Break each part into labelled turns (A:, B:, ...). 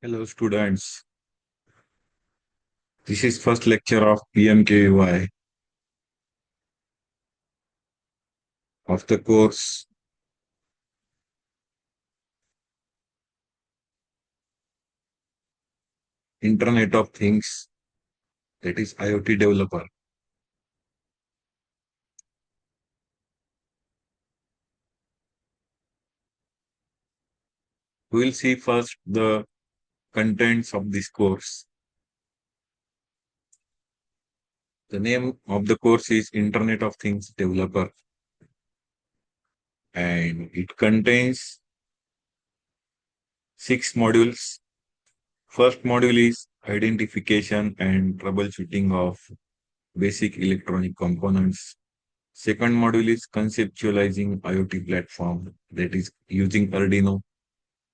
A: Hello students, this is first lecture of PMKUI of the course Internet of Things, that is IoT developer. We will see first the contents of this course. The name of the course is Internet of Things Developer and it contains 6 modules. First module is identification and troubleshooting of basic electronic components. Second module is conceptualizing IoT platform, that is using Arduino.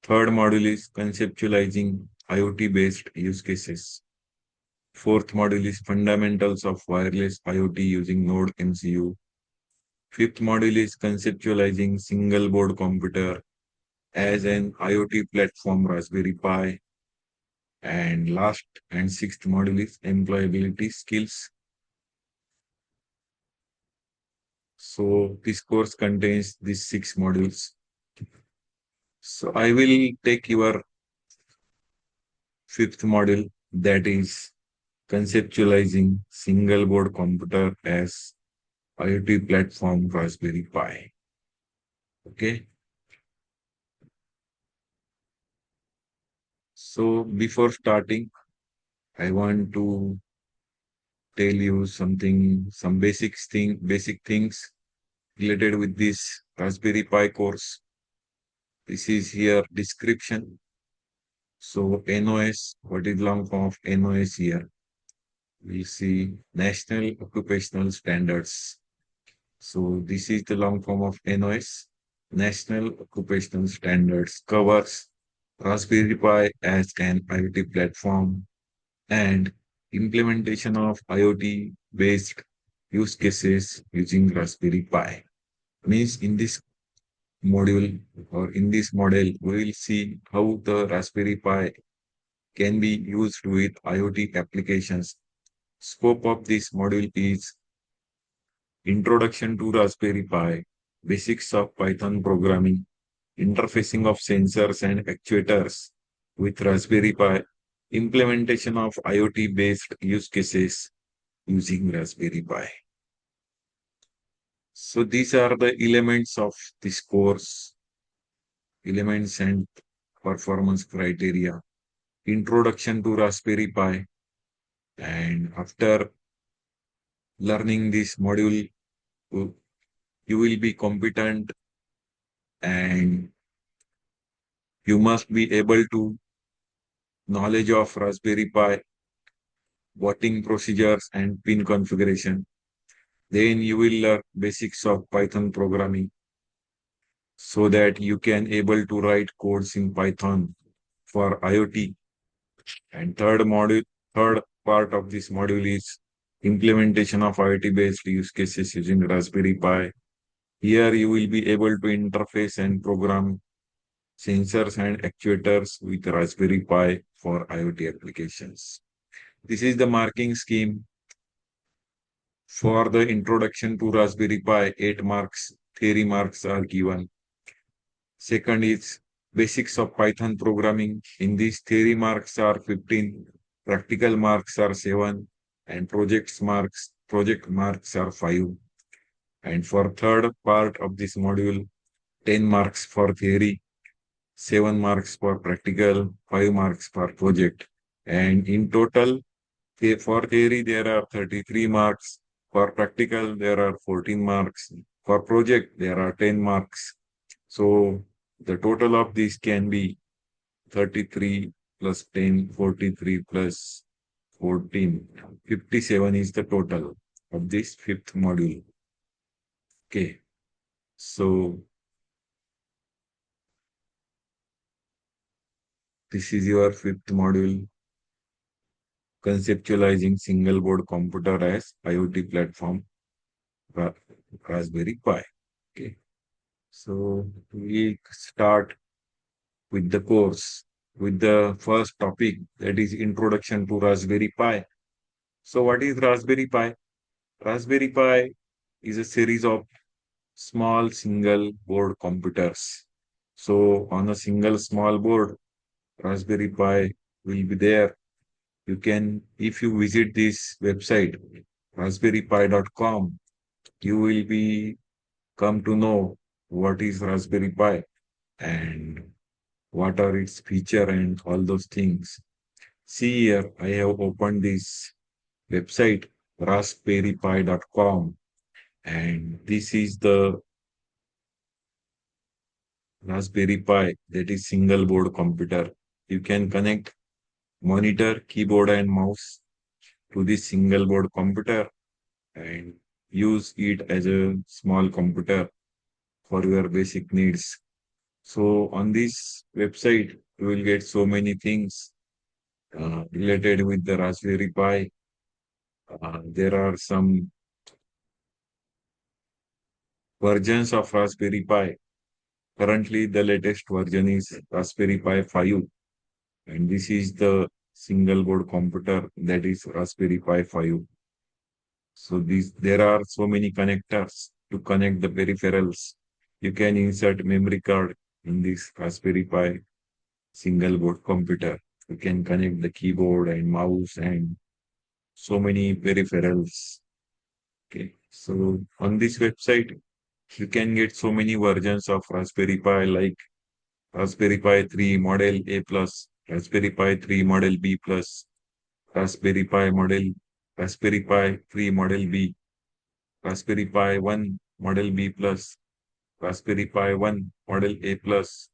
A: Third module is conceptualizing IoT-based use cases. Fourth module is fundamentals of wireless IoT using Node MCU. Fifth module is conceptualizing single board computer as an IoT platform Raspberry Pi. And last and sixth module is employability skills. So this course contains these 6 modules. So I will take your fifth module, that is conceptualizing single board computer as IoT platform Raspberry Pi. Okay. So before starting, I want to tell you some basic things related with this Raspberry Pi course. This is here description. So NOS, what is long form of NOS here? We see National Occupational Standards. So this is the long form of NOS. National Occupational Standards covers Raspberry Pi as an IoT platform and implementation of IoT based use cases using Raspberry Pi. Means in this module or in this model, we will see how the Raspberry Pi can be used with IoT applications. Scope of this module is Introduction to Raspberry Pi, Basics of Python Programming, Interfacing of Sensors and Actuators with Raspberry Pi, Implementation of IoT-based use cases using Raspberry Pi. So these are the elements of this course, elements and performance criteria. Introduction to Raspberry Pi, and after learning this module, you will be competent and you must be able to knowledge of Raspberry Pi, working procedures and pin configuration. Then you will learn basics of Python programming so that you can able to write codes in Python for IoT. And third part of this module is implementation of IoT-based use cases using Raspberry Pi. Here you will be able to interface and program sensors and actuators with Raspberry Pi for IoT applications. This is the marking scheme for the introduction to Raspberry Pi. 8 marks, theory marks are given. Second is basics of Python programming. In these theory marks are 15, practical marks are 7, and project marks are 5. And for third part of this module, 10 marks for theory, 7 marks for practical, 5 marks for project. And in total, for theory, there are 33 marks. For practical, there are 14 marks. For project, there are 10 marks. So the total of these can be 33 plus 10, 43 plus 14. 57 is the total of this fifth module. Okay. So this is your fifth module, conceptualizing single board computer as IoT platform, Raspberry Pi. Okay. So we start with the course. with the first topic, that is introduction to Raspberry Pi. So what is Raspberry Pi? Raspberry Pi is a series of small single board computers. So on a single small board, Raspberry Pi will be there. You can, if you visit this website, raspberrypi.com, you will be come to know what is Raspberry Pi and what are its feature and all those things. See here, I have opened this website, raspberrypi.com, and this is the Raspberry Pi, that is single board computer. You can connect monitor, keyboard and mouse to this single board computer and use it as a small computer for your basic needs. So on this website, you will get so many things related with the Raspberry Pi. There are some versions of Raspberry Pi. Currently, the latest version is Raspberry Pi 5, and this is the single board computer that is Raspberry Pi 5. So there are so many connectors to connect the peripherals. You can insert memory card in this Raspberry Pi single board computer. You can connect the keyboard and mouse and so many peripherals. Okay. So on this website, you can get so many versions of Raspberry Pi like Raspberry Pi 3 Model A plus, Raspberry Pi 3 Model B plus, Raspberry Pi Model, Raspberry Pi 3 Model B, Raspberry Pi 1 Model B plus, Raspberry Pi 1 Model A plus,